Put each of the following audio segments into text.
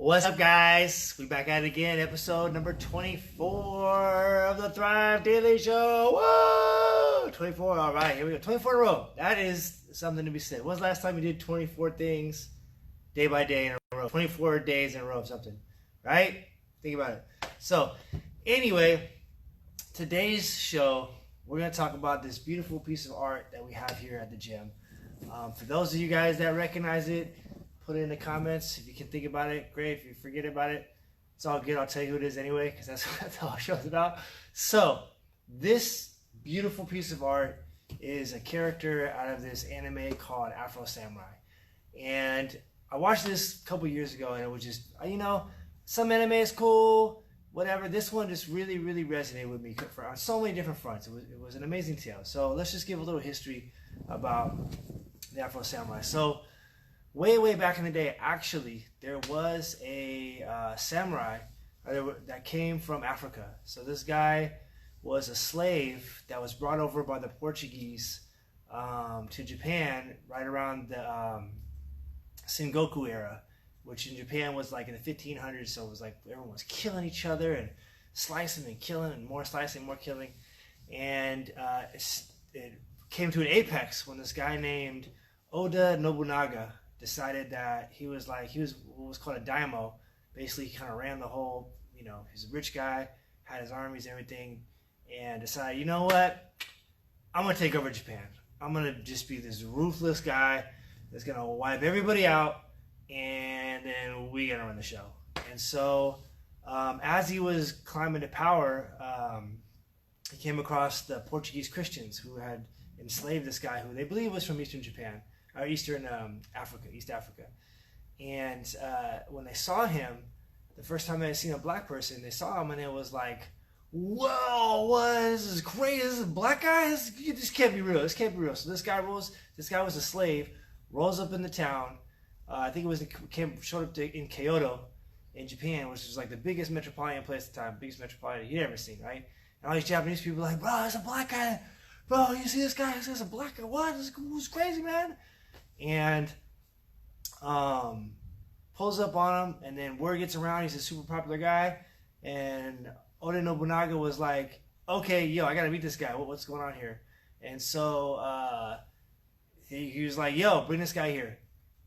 What's up, guys? We back at it again, episode number 24 of the Thrive Daily Show. Whoa! 24, all right, here we go. 24 in a row. That is something to be said. When was the last time we did 24 things day by day in a row? 24 days in a row of something, right? Think about it. So, anyway, today's show, we're going to talk about this beautiful piece of art that we have here at the gym. For those of you guys that recognize it, put it in the comments. If you can think about it, great. If you forget about it, it's all good. I'll tell you who it is anyway, because that's all the show's about. So, this beautiful piece of art is a character out of this anime called Afro Samurai. And I watched this a couple years ago, and it was just, some anime is cool, whatever. This one just really, really resonated with me on so many different fronts. It was an amazing tale. So, let's just give a little history about the Afro Samurai. So, way back in the day, actually, there was a samurai that came from Africa. So this guy was a slave that was brought over by the Portuguese to Japan right around the Sengoku era, which in Japan was like in the 1500s. So it was like everyone was killing each other and slicing and killing and more slicing, more killing. And it came to an apex when this guy named Oda Nobunaga decided that he was what was called a daimyo. Basically, he kind of ran the whole, he's a rich guy, had his armies and everything, and decided, you know what, I'm going to take over Japan. I'm going to just be this ruthless guy that's going to wipe everybody out, and then we going to run the show. And so, as he was climbing to power, he came across the Portuguese Christians who had enslaved this guy who they believe was from Eastern Japan. Or Eastern Africa, East Africa. And when they saw him, the first time they had seen a black person, they saw him and it was like, whoa, what? This is crazy. This is a black guy? This can't be real. This can't be real. So this guy was a slave, rolls up in the town. I think showed up in Kyoto in Japan, which was like the biggest metropolitan place at the time, biggest metropolitan he'd ever seen, right? And all these Japanese people were like, bro, there's a black guy. Bro, you see this guy? There's a black guy. What? This is crazy, man. And pulls up on him, and then word gets around he's a super popular guy, and Oda Nobunaga was like, okay, yo, I gotta meet this guy. What's going on here? And so he was like, yo, bring this guy here.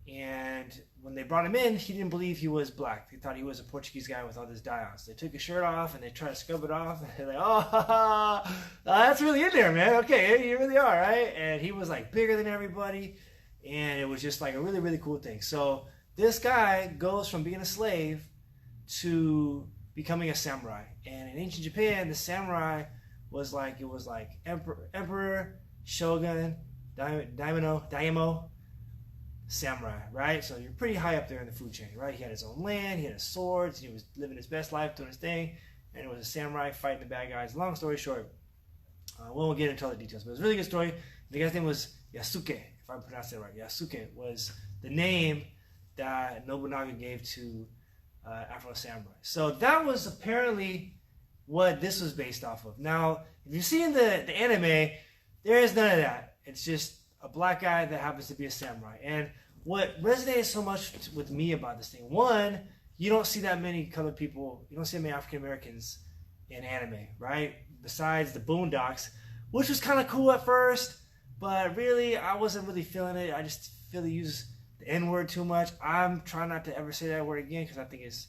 And when they brought him in, he didn't believe he was black. They thought he was a Portuguese guy with all this dye on. So they took his shirt off and they tried to scrub it off, and they're like, oh, that's really in there, man. Okay, you really are, right? And he was like bigger than everybody. And it was just like a really, really cool thing. So this guy goes from being a slave to becoming a samurai. And in ancient Japan, the samurai was like emperor, shogun, daimyo, samurai, right? So you're pretty high up there in the food chain, right? He had his own land, he had his swords, he was living his best life doing his thing, and it was a samurai fighting the bad guys. Long story short, we won't get into all the details, but it was a really good story. The guy's name was Yasuke. If I pronounced it right, Yasuke was the name that Nobunaga gave to Afro Samurai. So that was apparently what this was based off of. Now, if you've seen the anime, there is none of that. It's just a black guy that happens to be a samurai. And what resonated so much with me about this thing, one, you don't see that many colored people, you don't see that many African Americans in anime, right? Besides the Boondocks, which was kind of cool at first. But really, I wasn't really feeling it. I just feel they use the N-word too much. I'm trying not to ever say that word again because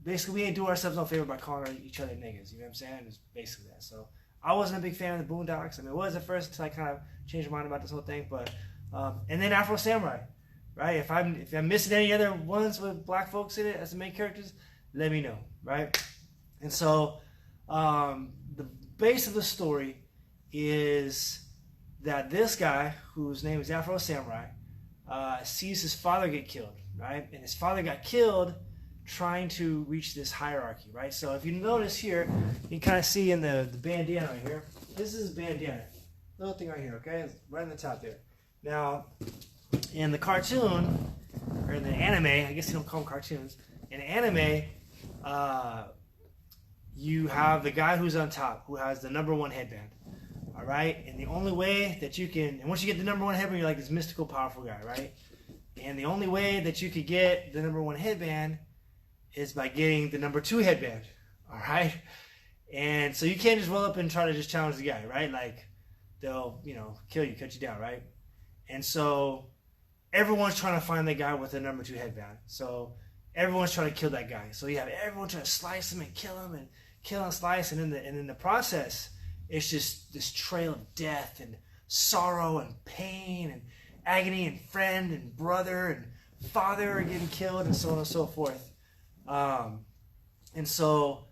basically we ain't doing ourselves no favor by calling each other niggas. You know what I'm saying? It's basically that. So I wasn't a big fan of the Boondocks. I mean, it was at first until I kind of changed my mind about this whole thing. But and then Afro Samurai, right? If I'm missing any other ones with black folks in it as the main characters, let me know, right? And so the base of the story is that this guy, whose name is Afro Samurai, sees his father get killed, right? And his father got killed trying to reach this hierarchy, right? So if you notice here, you can kind of see in the bandana right here. This is his bandana. Little thing right here, okay? It's right on the top there. Now, in the cartoon, or in the anime, I guess you don't call them cartoons, in anime, you have the guy who's on top, who has the #1 headband. All right, and the only way that you can, and once you get the #1 headband, you're like this mystical, powerful guy, right? And the only way that you could get the number 1 headband is by getting the number 2 headband. All right? And so you can't just roll up and try to just challenge the guy, right? Like, they'll, kill you, cut you down, right? And so everyone's trying to find the guy with the number 2 headband. So everyone's trying to kill that guy. So you have everyone trying to slice him and kill him and kill and slice. And in the process, it's just this trail of death and sorrow and pain and agony, and friend and brother and father are getting killed, and so on and so forth. And so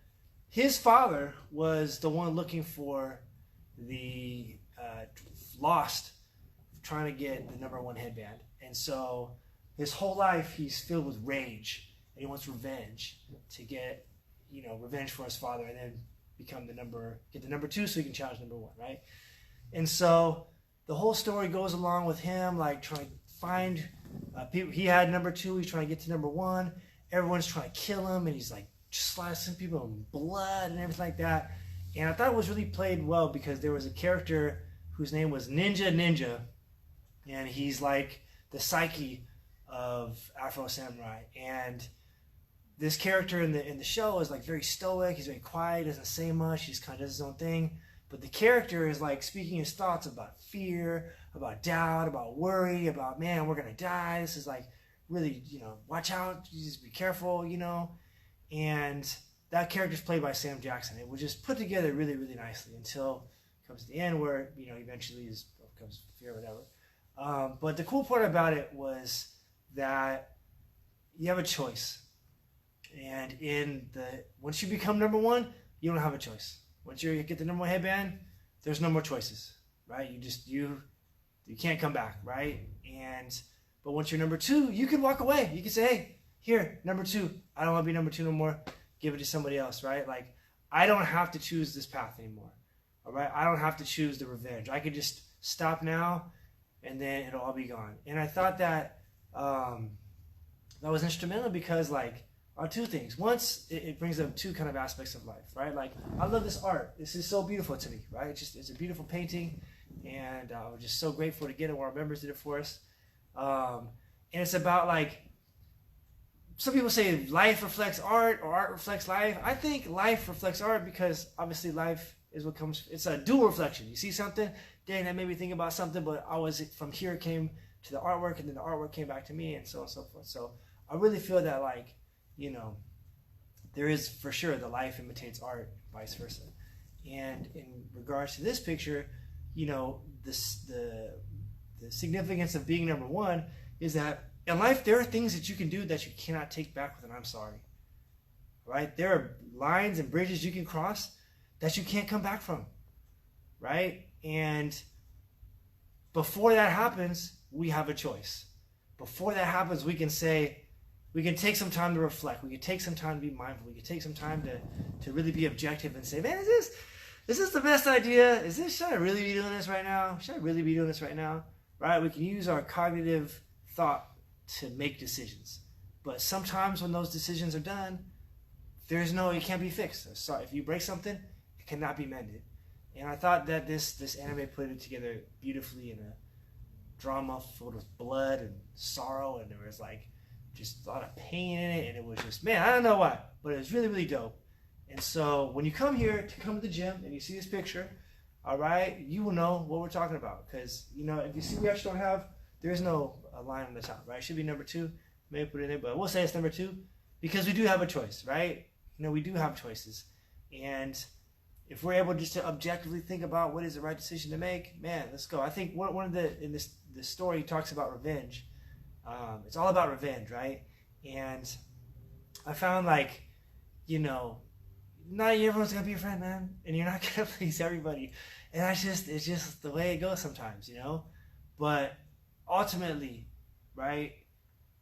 his father was the one looking for the lost, trying to get the number 1 headband. And so his whole life he's filled with rage, and he wants revenge to get, revenge for his father, and then get the number 2 so he can challenge number 1, right? And so the whole story goes along with him, like, trying to find people. He had number 2, he's trying to get to number 1. Everyone's trying to kill him, and he's like slicing people in blood and everything like that. And I thought it was really played well, because there was a character whose name was Ninja, and he's like the psyche of Afro Samurai. And this character in the show is like very stoic. He's very quiet, doesn't say much. He just kind of does his own thing. But the character is like speaking his thoughts about fear, about doubt, about worry, about, man, we're gonna die. This is like really, watch out. Just be careful, And that character's played by Sam Jackson. It was just put together really, really nicely until it comes to the end, where eventually becomes fear or whatever. But the cool part about it was that you have a choice. And once you become number 1, you don't have a choice. Once you get the number 1 headband, there's no more choices, right? You can't come back, right? But once you're number 2, you can walk away. You can say, hey, here, number 2. I don't want to be number 2 no more. Give it to somebody else, right? Like, I don't have to choose this path anymore, all right? I don't have to choose the revenge. I could just stop now, and then it'll all be gone. And I thought that that was instrumental, because, like, on 2 things. Once, it brings up 2 kind of aspects of life, right? Like, I love this art. This is so beautiful to me, right? It's a beautiful painting, and we're just so grateful to get it. One of our members did it for us. And it's about, like, some people say life reflects art, or art reflects life. I think life reflects art, because obviously life is what comes. It's a dual reflection. You see something, dang, that made me think about something, but from here it came to the artwork, and then the artwork came back to me, and so on and so forth. So I really feel that, like, there is for sure the life imitates art, vice versa. And in regards to this picture, the significance of being number 1 is that in life there are things that you can do that you cannot take back with an I'm sorry. Right? There are lines and bridges you can cross that you can't come back from. Right? And before that happens, we have a choice. Before that happens, we can take some time to reflect. We can take some time to be mindful. We can take some time to really be objective and say, man, is this the best idea? Should I really be doing this right now? Should I really be doing this right now? Right? We can use our cognitive thought to make decisions. But sometimes when those decisions are done, it can't be fixed. So if you break something, it cannot be mended. And I thought that this anime put it together beautifully in a drama filled with blood and sorrow, and there was like just a lot of pain in it, and it was just, man, I don't know why, but it was really, really dope. And so when you come here to the gym and you see this picture, all right, you will know what we're talking about, because if you see we actually don't have, there's no line on the top, right? It should be number 2, maybe put it in there, but we'll say it's number 2 because we do have a choice, right? We do have choices, and if we're able just to objectively think about what is the right decision to make, man, let's go. I think one of in this story he talks about revenge. It's all about revenge, right? And I found, like, not everyone's gonna be your friend, man, and you're not gonna please everybody, and it's just the way it goes sometimes, But ultimately, right,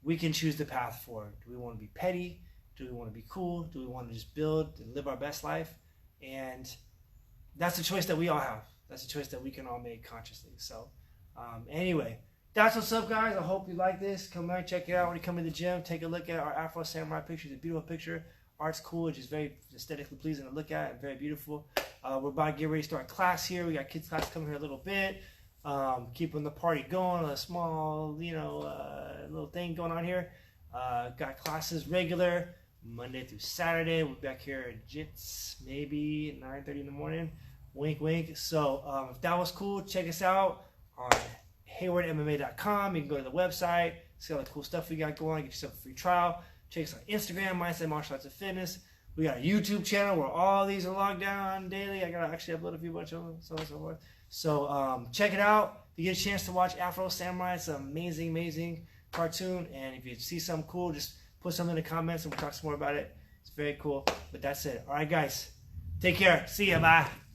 we can choose the path forward. Do we want to be petty? Do we want to be cool? Do we want to just build and live our best life? And that's a choice that we all have. That's a choice that we can all make consciously. So anyway, that's what's up, guys. I hope you like this. Come back, check it out when you come to the gym. Take a look at our Afro Samurai picture. It's a beautiful picture. Art's cool. It's just very aesthetically pleasing to look at and very beautiful. We're about to get ready to start class here. We got kids class coming here a little bit. Keeping the party going. A small, little thing going on here. Got classes regular Monday through Saturday. We'll be back here at JITS maybe at 9:30 in the morning. Wink, wink. So if that was cool, check us out on haywardmma.com. You can go to the website, see all the cool stuff we got going. Get yourself a free trial. Check us on Instagram, Mindset Martial Arts and Fitness. We got a YouTube channel where all these are logged down daily. I gotta actually upload a few bunch of them, so on and so forth. So check it out. If you get a chance to watch Afro Samurai, it's an amazing, amazing cartoon. And if you see something cool, just put something in the comments and we'll talk some more about it. It's very cool. But that's it. All right, guys. Take care. See ya. Bye.